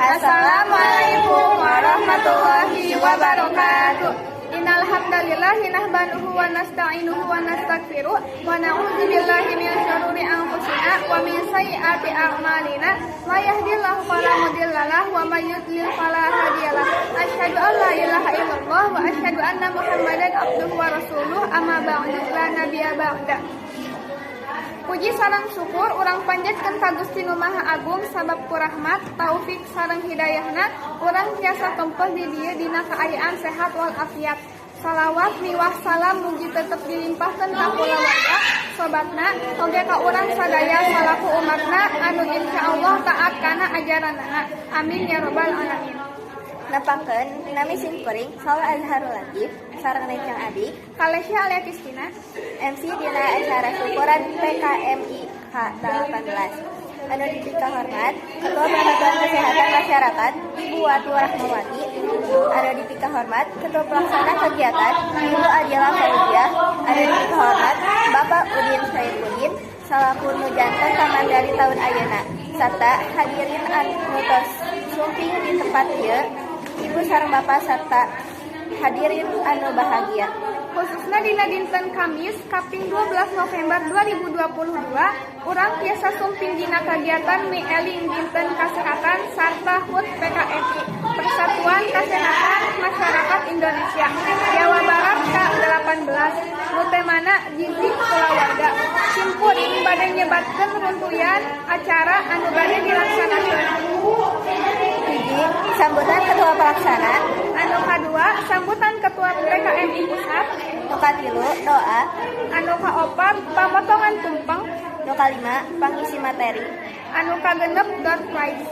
Assalamualaikum warahmatullahi wabarakatuh. Innal hamdalillah nahmaduhu wa nasta'inuhu wa nastaghfiruh wa na'udzu billahi min syururi anfusina wa min sayyiati a'malina. May yahdihillahu fala mudhillalah wa may yudlil fala hadiyalah. Asyhadu an la ilaha illallah wa asyhadu anna Muhammadan abduhu wa rasuluh. Amma ba'du, la nabiyya ba'da. Puji sareng syukur urang panjatkeun ka Gusti Nu Maha Agung sabab ku rahmat, taufik sareng hidayahna urang tiasa tumpeh di dieu dina kaayaan sehat wal afiat. Salawat miwah salam mugi tetep dilimpahkeun ka kulawarga, sobatna, oge ka urang sadaya salaku umatna anu insyaallah taat kana ajaranna. Amin ya rabbal alamin. Napakeun nami simkuring Salah Azharul Latif sareng Rencang Adik Kalesya Alia Kristina MC dina acara syukuran PKMI K18 anu dipika hormat Ketua Persatuan Kesehatan Masyarakat Ibu Wati Rahmawati, anu dipika hormat Ketua Pelaksana Kegiatan Ibu Adila Fauziah, anu dipika hormat Bapak Udin Syaifuddin salaku nu janten taman dari tahun ayeuna, sarta hadirin anu tos sumping di tempat ieu, Ibu sareng Bapak serta hadirin anu bahagia. Khususna dina dinten Kamis kaping 12 November 2022 urang tiasa sumping dina kagiatan mieling dinten kasehatan sarta HUT PKMI Persatuan Kesehatan Masyarakat Indonesia Jawa Barat K18 nu temana gizi kulawarga. Simpul bade nyebatkeun runtuyan acara anu bade dilaksanakeun. Hiji, sambutan Ketua Pelaksana. Anu kadua, sambutan Ketua PKMI Pusat. Nu katilu, doa. Anu kaopat, pamotongan tumpeng. Nu kalima, pangisi materi. Anu kagenep, door prize.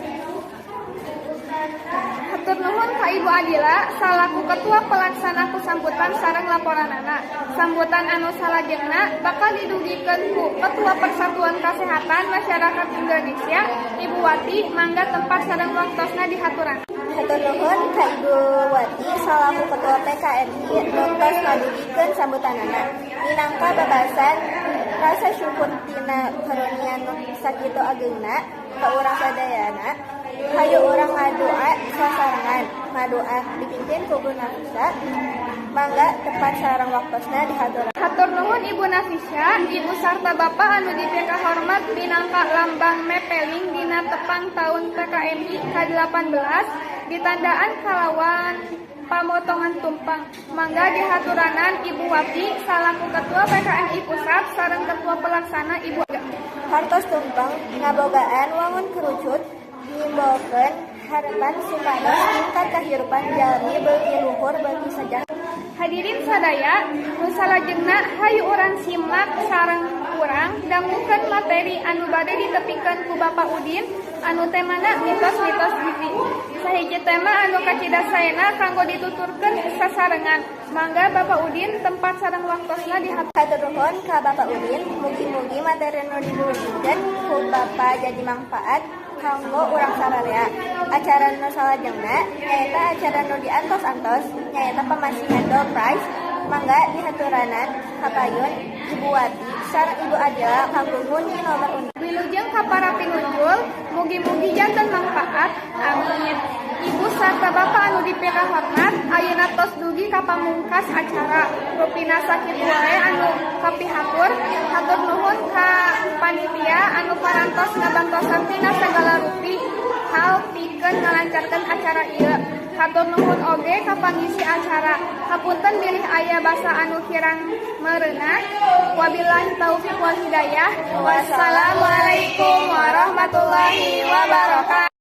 Hatur nuhun ka Ibu Adila salaku Ketua Pelaksana ku sambutan sareng laporanana. Sambutan anu salajengna bakal didugikeun ku Ketua Persatuan Kesehatan Masyarakat Indonesia Ibu Wati, mangga tempat sareng waktosna dihaturan. Hatur nuhun ka Ibu Wati salaku Ketua PKMI nuntos ngadugikeun sambutanana. Minangka babasan rasa syukur tina karunia nu sakitu ageungna ka urang sadayana. Hayu urang ngadoa sasarangan, ngadoa dipimpin ku Bu Nafisa, mangga tepat sareng waktosna dihaturan. Hatur nuhun Ibu Nafisa, Ibu sarta Bapak anu dipika hormat minangka lambang mepeling dina tepang tahun PKMI K18 ditandaan kalawan pamotongan tumpang. Mangga dihaturanan Ibu Wati salaku Ketua PKMI Pusat sareng Ketua Pelaksana Ibu. Hartos tumpeng ngabogaan wangun kerucut ngimbokeun harapan supados tingkat kahirupan jalmi beuki luhur beuki sejahtera. Hadirin sadaya, nu salajengna hayu urang simak sareng urang dangukeun materi anu bade ditepikeun ku Bapak Udin anu temana mitos-mitos gizi. Sahiji tema anu kacidasaena kanggo dituturkeun sasarengan. Mangga Bapak Udin tempat sareng waktosna dihatur. Hatur nuhun ka Bapak Udin, mugi-mugi materi anu diwujudkeun ku Bapak jadi manfaat kanggo urang sararea. Acara nu salajengna nyaeta acara nu diantos-antos nyaeta pamasihan door prize. Mangga dihaturanan kapayun Ibu Wati sareng Ibu Adila kanggo ngunyi nomor undi. Wilujeng ka para pinunjul, mugi-mugi janten manfaat. Amin. Ibu sarta Bapak anu dipika hormat, ayeuna tos dugi ka pamungkas acara. Rupina sakitu wae anu kapihatur, hatur nuhun ka panitia anu parantos ngabantosan tina sagala rupi hal pikeun ngalancarkeun acara ieu. Hatur nuhun oge ka pangisi acara. Hapunten bilih aya basa anu kirang meureunah. Wabillahi taufiq wal hidayah. Wassalamualaikum warahmatullahi wabarakatuh.